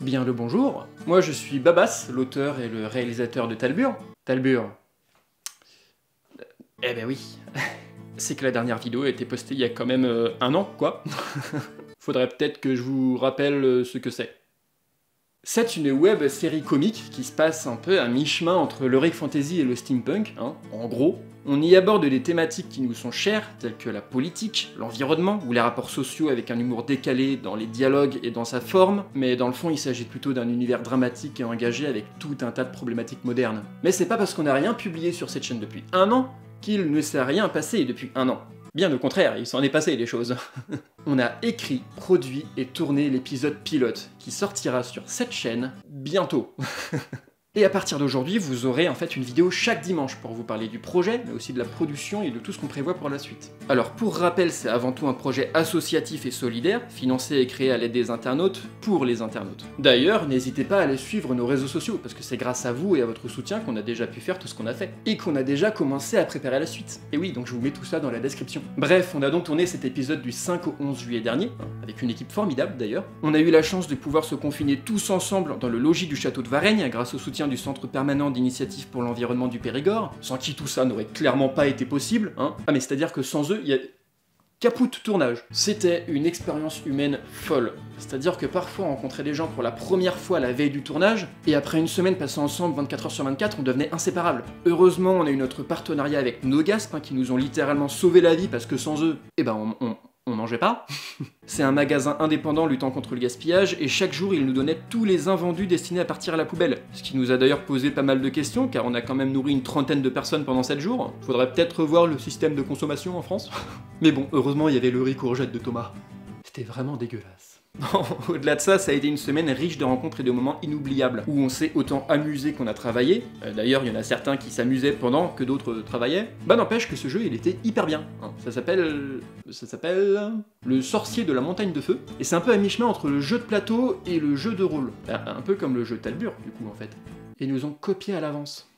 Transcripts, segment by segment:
Bien le bonjour, moi je suis Babas, l'auteur et le réalisateur de Talbur. Talbur. Eh ben oui, c'est que la dernière vidéo a été postée il y a quand même un an, quoi. Faudrait peut-être que je vous rappelle ce que c'est. C'est une web série comique qui se passe un peu à mi-chemin entre l'heroic fantasy et le steampunk, hein, en gros. On y aborde des thématiques qui nous sont chères, telles que la politique, l'environnement, ou les rapports sociaux avec un humour décalé dans les dialogues et dans sa forme, mais dans le fond il s'agit plutôt d'un univers dramatique et engagé avec tout un tas de problématiques modernes. Mais c'est pas parce qu'on n'a rien publié sur cette chaîne depuis un an qu'il ne s'est rien passé depuis un an. Bien au contraire, il s'en est passé des choses. On a écrit, produit et tourné l'épisode pilote, qui sortira sur cette chaîne bientôt. Et à partir d'aujourd'hui, vous aurez en fait une vidéo chaque dimanche pour vous parler du projet, mais aussi de la production et de tout ce qu'on prévoit pour la suite. Alors pour rappel, c'est avant tout un projet associatif et solidaire, financé et créé à l'aide des internautes, pour les internautes. D'ailleurs, n'hésitez pas à aller suivre nos réseaux sociaux, parce que c'est grâce à vous et à votre soutien qu'on a déjà pu faire tout ce qu'on a fait, et qu'on a déjà commencé à préparer la suite. Et oui, donc je vous mets tout ça dans la description. Bref, on a donc tourné cet épisode du 5 au 11 juillet dernier, avec une équipe formidable d'ailleurs. On a eu la chance de pouvoir se confiner tous ensemble dans le logis du château de Varennes, grâce au soutien du Centre permanent d'initiative pour l'environnement du Périgord, sans qui tout ça n'aurait clairement pas été possible, hein. Ah mais c'est-à-dire que sans eux, il y a caput tournage. C'était une expérience humaine folle. C'est-à-dire que parfois on rencontrait des gens pour la première fois la veille du tournage, et après une semaine passée ensemble 24 heures sur 24, on devenait inséparables. Heureusement, on a eu notre partenariat avec Nogasp, qui nous ont littéralement sauvé la vie, parce que sans eux, eh ben on mangeait pas. C'est un magasin indépendant luttant contre le gaspillage, et chaque jour ils nous donnaient tous les invendus destinés à partir à la poubelle. Ce qui nous a d'ailleurs posé pas mal de questions, car on a quand même nourri une trentaine de personnes pendant 7 jours. Faudrait peut-être revoir le système de consommation en France. Mais bon, heureusement il y avait le riz courgette de Thomas. C'était vraiment dégueulasse. Au-delà de ça, ça a été une semaine riche de rencontres et de moments inoubliables, où on s'est autant amusé qu'on a travaillé. D'ailleurs, il y en a certains qui s'amusaient pendant que d'autres travaillaient. Bah n'empêche que ce jeu, il était hyper bien. Hein. Ça s'appelle... Le Sorcier de la Montagne de Feu. Et c'est un peu à mi-chemin entre le jeu de plateau et le jeu de rôle. Un peu comme le jeu Talbur, du coup, en fait. Et ils nous ont copié à l'avance.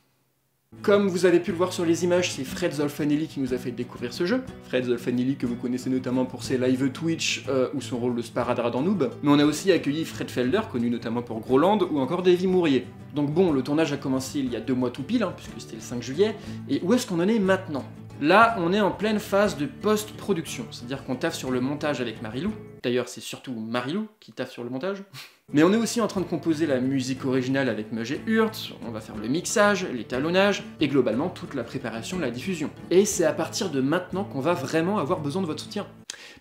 Comme vous avez pu le voir sur les images, c'est Fred Zolfanelli qui nous a fait découvrir ce jeu. Fred Zolfanelli que vous connaissez notamment pour ses lives Twitch ou son rôle de Sparadrap dans Noob. Mais on a aussi accueilli Fred Felder, connu notamment pour Groland, ou encore Davy Mourier. Donc bon, le tournage a commencé il y a 2 mois tout pile, hein, puisque c'était le 5 juillet. Et où est-ce qu'on en est maintenant ? Là, on est en pleine phase de post-production, c'est-à-dire qu'on taffe sur le montage avec Marilou. D'ailleurs, c'est surtout Marilou qui taffe sur le montage. Mais on est aussi en train de composer la musique originale avec Meuge et Hurt, on va faire le mixage, l'étalonnage, et globalement toute la préparation de la diffusion. Et c'est à partir de maintenant qu'on va vraiment avoir besoin de votre soutien.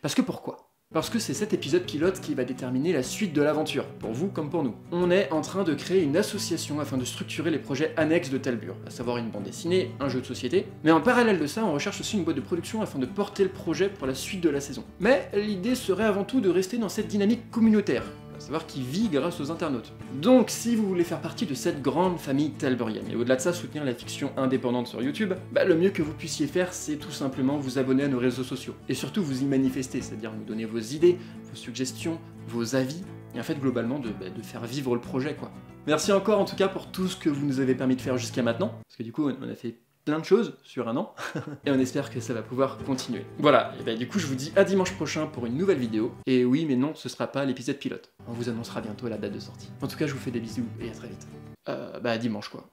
Parce que pourquoi ? Parce que c'est cet épisode pilote qui va déterminer la suite de l'aventure, pour vous comme pour nous. On est en train de créer une association afin de structurer les projets annexes de Talbur, à savoir une bande dessinée, un jeu de société, mais en parallèle de ça, on recherche aussi une boîte de production afin de porter le projet pour la suite de la saison. Mais l'idée serait avant tout de rester dans cette dynamique communautaire, à savoir qui vit grâce aux internautes. Donc si vous voulez faire partie de cette grande famille talburienne, et au-delà de ça soutenir la fiction indépendante sur YouTube, bah le mieux que vous puissiez faire c'est tout simplement vous abonner à nos réseaux sociaux, et surtout vous y manifester, c'est-à-dire nous donner vos idées, vos suggestions, vos avis, et en fait globalement de faire vivre le projet quoi. Merci encore en tout cas pour tout ce que vous nous avez permis de faire jusqu'à maintenant, parce que du coup on a fait plein de choses sur un an, et on espère que ça va pouvoir continuer. Voilà, et bah du coup je vous dis à dimanche prochain pour une nouvelle vidéo, et oui mais non, ce sera pas l'épisode pilote. On vous annoncera bientôt la date de sortie. En tout cas je vous fais des bisous, et à très vite. À dimanche quoi.